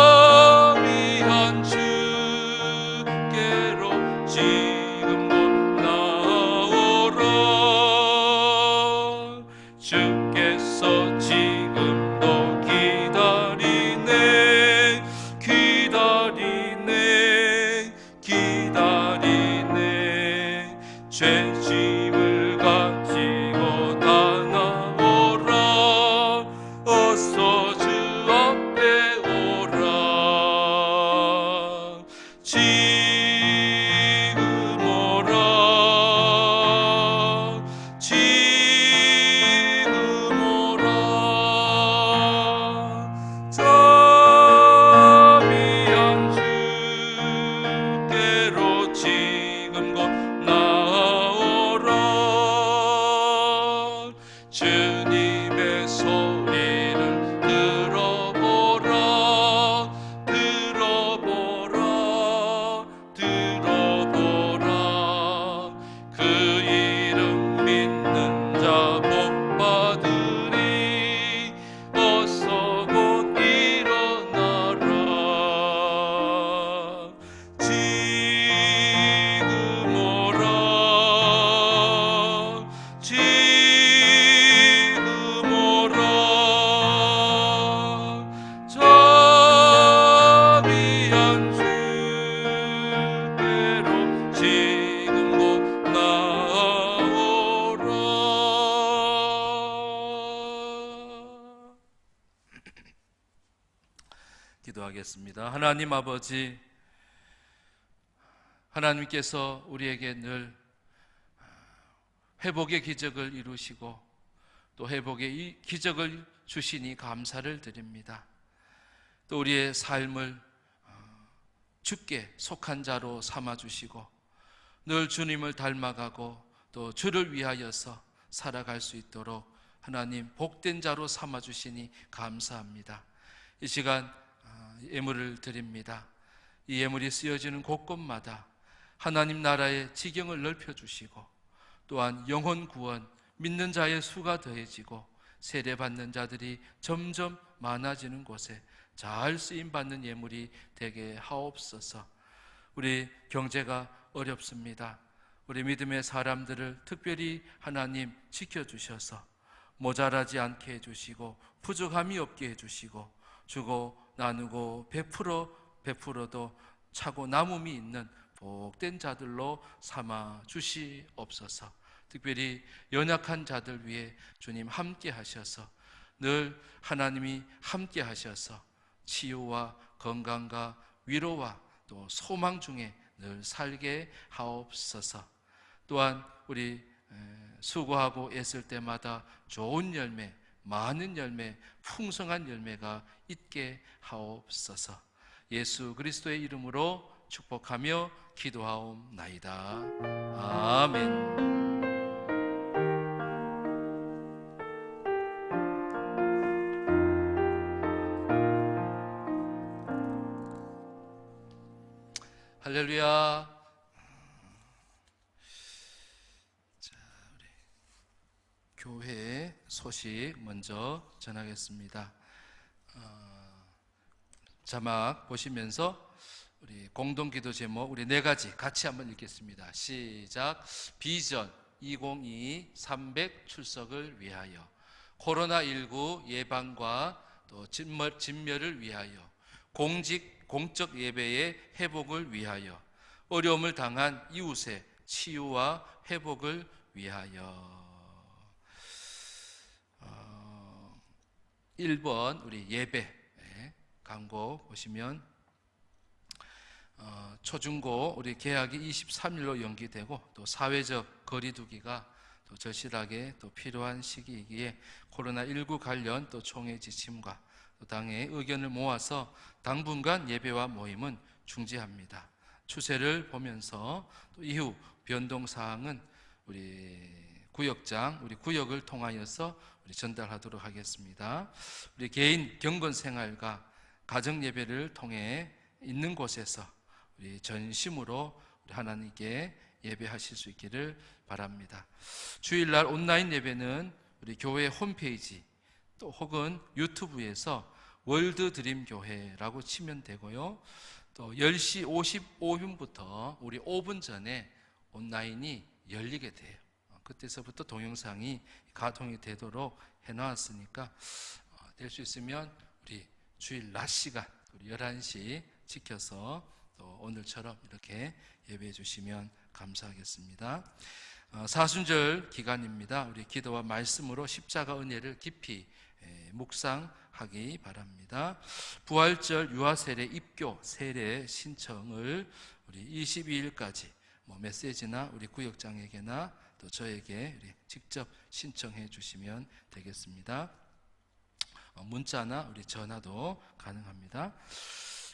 자비한 주께로 지금 곧 나오라. 주께서 지금도 기다리네 기다리네 기다리네. 죄짐을 가지고 다 나오라. 어서 주 앞에 오라. 지금 오라 지금 오라. 자비한 주께로 지금 곧 나오라. 주님의 소리를 들어보라 들어보라 들어보라. 그 이름 믿는 자 복받으리. 어서 곧 일어나라. 지금 오라 지금 오라. 자비한 주께로 지금 곧 나오라. 기도하겠습니다. 하나님 아버지, 하나님께서 우리에게 늘 회복의 기적을 이루시고 또 회복의 이 기적을 주시니 감사를 드립니다. 또 우리의 삶을 주께 속한 자로 삼아주시고 늘 주님을 닮아가고 또 주를 위하여서 살아갈 수 있도록 하나님 복된 자로 삼아주시니 감사합니다. 이 시간 예물을 드립니다. 이 예물이 쓰여지는 곳곳마다 하나님 나라의 지경을 넓혀주시고 또한 영혼 구원, 믿는 자의 수가 더해지고 세례받는 자들이 점점 많아지는 곳에 잘 쓰임받는 예물이 되게 하옵소서. 우리 경제가 어렵습니다. 우리 믿음의 사람들을 특별히 하나님 지켜주셔서 모자라지 않게 해주시고 부족함이 없게 해주시고 주고 나누고 베풀어도 차고 남음이 있는 복된 자들로 삼아 주시옵소서. 특별히 연약한 자들 위해 주님 함께 하셔서 늘 하나님이 함께 하셔서 치유와 건강과 위로와 또 소망 중에 늘 살게 하옵소서. 또한 우리 수고하고 애쓸 때마다 좋은 열매, 많은 열매, 풍성한 열매가 있게 하옵소서. 예수 그리스도의 이름으로 축복하며 기도하옵나이다. 아멘. 할렐루야. 자, 우리 교회 소식 먼저 전하겠습니다. 자막 보시면서 우리 공동기도 제목 우리 네 가지 같이 한번 읽겠습니다. 시작. 비전 2022 300 출석을 위하여, 코로나19 예방과 또 진멸을 위하여, 공적 예배의 회복을 위하여, 어려움을 당한 이웃의 치유와 회복을 위하여. 1번 우리 예배 광고 보시면 초중고 우리 개학이 23일로 연기되고 또 사회적 거리두기가 또 절실하게 또 필요한 시기이기에 코로나19 관련 또 총회 지침과 또 당의 의견을 모아서 당분간 예배와 모임은 중지합니다. 추세를 보면서 또 이후 변동사항은 우리 구역장, 우리 구역을 통하여서 우리 전달하도록 하겠습니다. 우리 개인 경건 생활과 가정 예배를 통해 있는 곳에서 우리 전심으로 우리 하나님께 예배하실 수 있기를 바랍니다. 주일날 온라인 예배는 우리 교회 홈페이지 또 혹은 유튜브에서 월드 드림 교회라고 치면 되고요. 또 10시 55분부터 우리 5분 전에 온라인이 열리게 돼요. 그때서부터 동영상이 가동이 되도록 해놓았으니까 될 수 있으면 우리 주일 낮 시간 우리 11시 지켜서 또 오늘처럼 이렇게 예배해 주시면 감사하겠습니다. 사순절 기간입니다. 우리 기도와 말씀으로 십자가 은혜를 깊이 묵상하기 바랍니다. 부활절 유아세례 입교 세례 신청을 우리 22일까지 메시지나 우리 구역장에게나 또 저에게 직접 신청해 주시면 되겠습니다. 문자나 우리 전화도 가능합니다.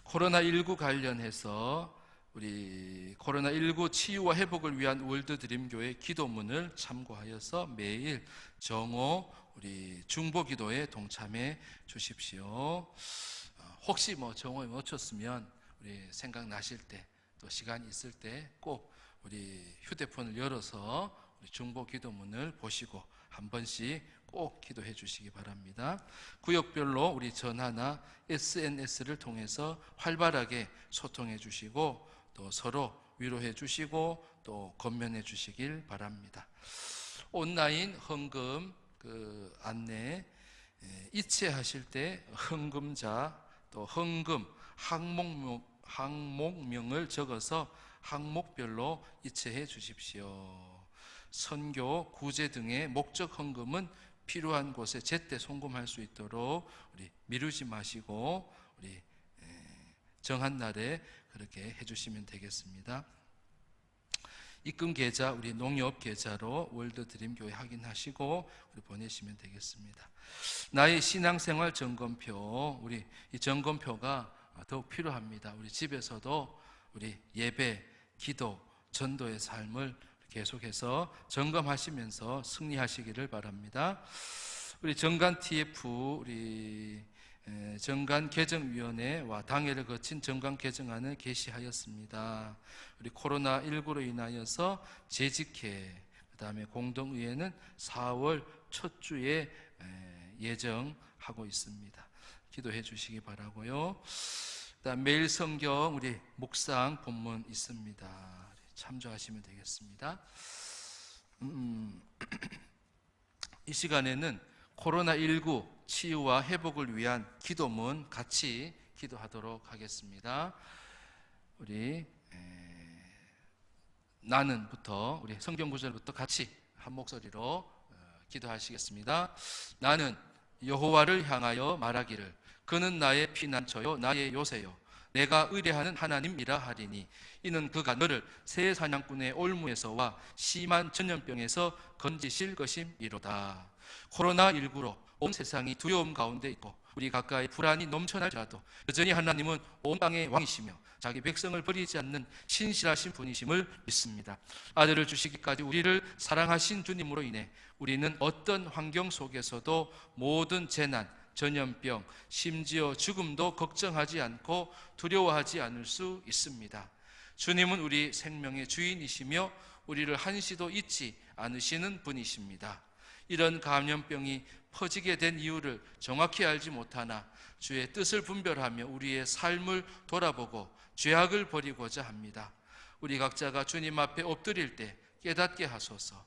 코로나19 관련해서 우리 코로나19 치유와 회복을 위한 월드 드림교회 기도문을 참고하여서 매일 정오 우리 중보 기도에 동참해 주십시오. 혹시 정오에 놓쳤으면 우리 생각나실 때 또 시간이 있을 때 꼭 우리 휴대폰을 열어서 우리 중보 기도문을 보시고 한 번씩 꼭 기도해 주시기 바랍니다. 구역별로 우리 전화나 SNS를 통해서 활발하게 소통해 주시고 또 서로 위로해 주시고 또 권면해 주시길 바랍니다. 온라인 헌금 안내 이체하실 때 헌금자 또 헌금 항목명을 적어서 항목별로 이체해 주십시오. 선교, 구제 등의 목적 헌금은 필요한 곳에 제때 송금할 수 있도록 우리 미루지 마시고 우리 정한 날에 그렇게 해주시면 되겠습니다. 입금 계좌 우리 농협 계좌로 월드 드림 교회 확인하시고 우리 보내시면 되겠습니다. 나의 신앙생활 점검표 우리 이 점검표가 더욱 필요합니다. 우리 집에서도 우리 예배, 기도, 전도의 삶을 계속해서 점검하시면서 승리하시기를 바랍니다. 우리 정관 TF 우리 정관 개정위원회와 당회를 거친 정관 개정안을 게시하였습니다. 우리 코로나19로 인하여서 재직회 그다음에 공동의회는 4월 첫 주에 예정하고 있습니다. 기도해 주시기 바라고요. 그다음 매일 성경 우리 묵상 본문 있습니다. 참조하시면 되겠습니다. 이 시간에는 코로나19 치유와 회복을 위한 기도문 같이 기도하도록 하겠습니다. 우리 나는부터 우리 성경 구절부터 같이 한 목소리로 기도하시겠습니다. 나는 여호와를 향하여 말하기를 그는 나의 피난처요 나의 요새요 내가 의뢰하는 하나님이라 하리니 이는 그가 너를 새 사냥꾼의 올무에서와 심한 전염병에서 건지실 것임이로다. 코로나19로 온 세상이 두려움 가운데 있고 우리 각가의 불안이 넘쳐날지라도 여전히 하나님은 온 땅의 왕이시며 자기 백성을 버리지 않는 신실하신 분이심을 믿습니다. 아들을 주시기까지 우리를 사랑하신 주님으로 인해 우리는 어떤 환경 속에서도 모든 재난, 전염병, 심지어 죽음도 걱정하지 않고 두려워하지 않을 수 있습니다. 주님은 우리 생명의 주인이시며 우리를 한시도 잊지 않으시는 분이십니다. 이런 감염병이 퍼지게 된 이유를 정확히 알지 못하나 주의 뜻을 분별하며 우리의 삶을 돌아보고 죄악을 버리고자 합니다. 우리 각자가 주님 앞에 엎드릴 때 깨닫게 하소서.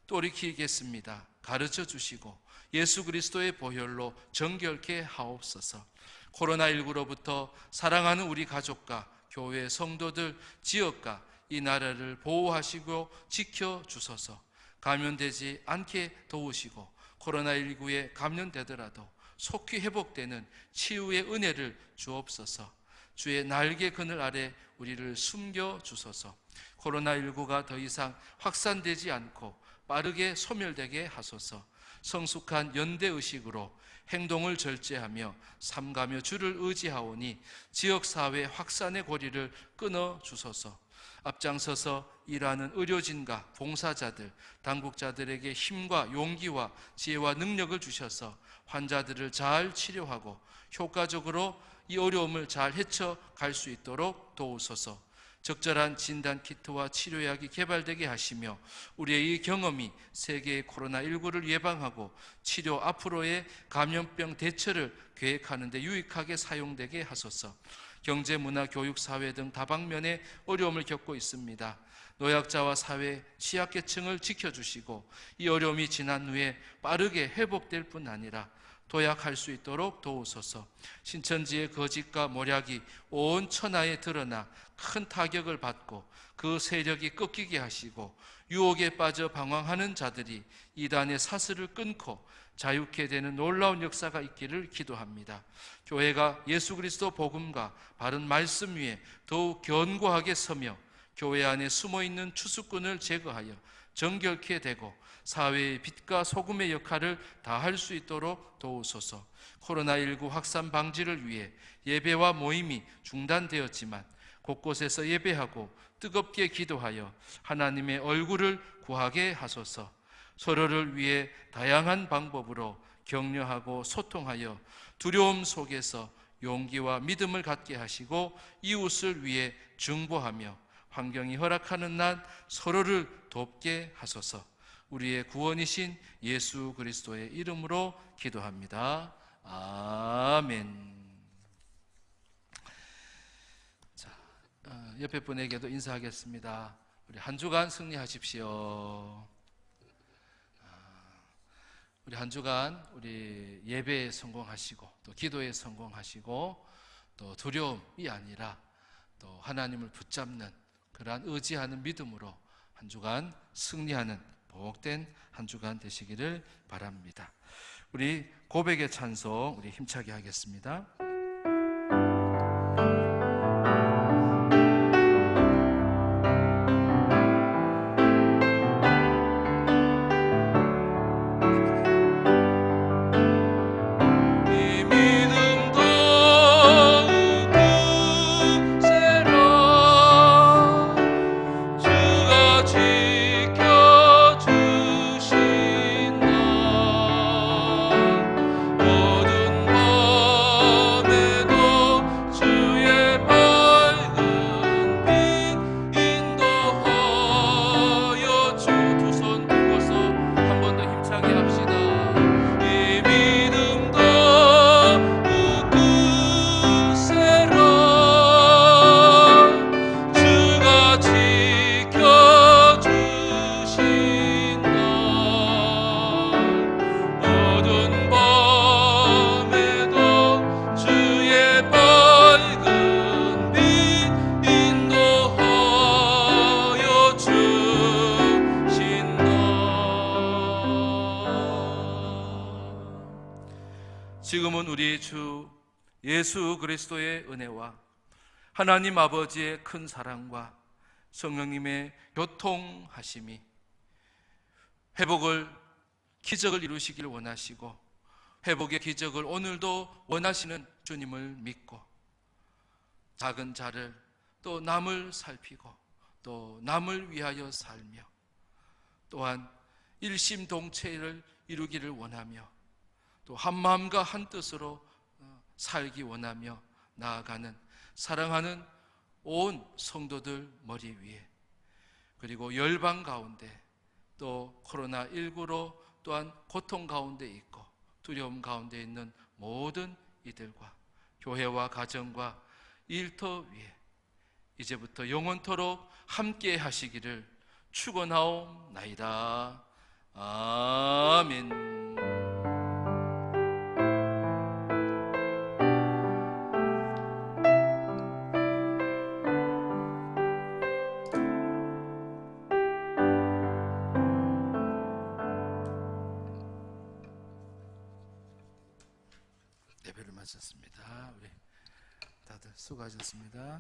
돌이키겠습니다. 가르쳐 주시고 예수 그리스도의 보혈로 정결케 하옵소서. 코로나19로부터 사랑하는 우리 가족과 교회 성도들, 지역과 이 나라를 보호하시고 지켜주소서. 감염되지 않게 도우시고 코로나19에 감염되더라도 속히 회복되는 치유의 은혜를 주옵소서. 주의 날개 그늘 아래 우리를 숨겨주소서. 코로나19가 더 이상 확산되지 않고 빠르게 소멸되게 하소서. 성숙한 연대의식으로 행동을 절제하며 삼가며 주를 의지하오니 지역사회 확산의 고리를 끊어주소서. 앞장서서 일하는 의료진과 봉사자들, 당국자들에게 힘과 용기와 지혜와 능력을 주셔서 환자들을 잘 치료하고 효과적으로 이 어려움을 잘 헤쳐갈 수 있도록 도우소서. 적절한 진단 키트와 치료약이 개발되게 하시며 우리의 이 경험이 세계의 코로나19를 예방하고 치료 앞으로의 감염병 대처를 계획하는 데 유익하게 사용되게 하소서. 경제, 문화, 교육, 사회 등 다방면의 어려움을 겪고 있습니다. 노약자와 사회 취약계층을 지켜주시고 이 어려움이 지난 후에 빠르게 회복될 뿐 아니라 도약할 수 있도록 도우소서. 신천지의 거짓과 모략이 온 천하에 드러나 큰 타격을 받고 그 세력이 꺾이게 하시고 유혹에 빠져 방황하는 자들이 이단의 사슬을 끊고 자유케 되는 놀라운 역사가 있기를 기도합니다. 교회가 예수 그리스도 복음과 바른 말씀 위에 더욱 견고하게 서며 교회 안에 숨어있는 추수꾼을 제거하여 정결케 되고 사회의 빛과 소금의 역할을 다할 수 있도록 도우소서. 코로나19 확산 방지를 위해 예배와 모임이 중단되었지만 곳곳에서 예배하고 뜨겁게 기도하여 하나님의 얼굴을 구하게 하소서. 서로를 위해 다양한 방법으로 격려하고 소통하여 두려움 속에서 용기와 믿음을 갖게 하시고 이웃을 위해 중보하며 환경이 허락하는 날 서로를 돕게 하소서. 우리의 구원이신 예수 그리스도의 이름으로 기도합니다. 아멘. 자, 옆에 분에게도 인사하겠습니다. 우리 한 주간 승리하십시오. 우리 한 주간 우리 예배에 성공하시고 또 기도에 성공하시고 또 두려움이 아니라 또 하나님을 붙잡는 그러한 의지하는 믿음으로 한 주간 승리하는 복된 한 주간 되시기를 바랍니다. 우리 고백의 찬송 우리 힘차게 하겠습니다. 지금은 우리 주 예수 그리스도의 은혜와 하나님 아버지의 큰 사랑과 성령님의 교통하심이 회복을, 기적을 이루시길 원하시고 회복의 기적을 오늘도 원하시는 주님을 믿고 작은 자를 또 남을 살피고 또 남을 위하여 살며 또한 일심동체를 이루기를 원하며 또 한마음과 한뜻으로 살기 원하며 나아가는 사랑하는 온 성도들 머리 위에, 그리고 열방 가운데 또 코로나19로 또한 고통 가운데 있고 두려움 가운데 있는 모든 이들과 교회와 가정과 일터 위에 이제부터 영원토록 함께 하시기를 축원하옵나이다. 아멘. 예배를 마쳤습니다. 우리 다들 수고하셨습니다.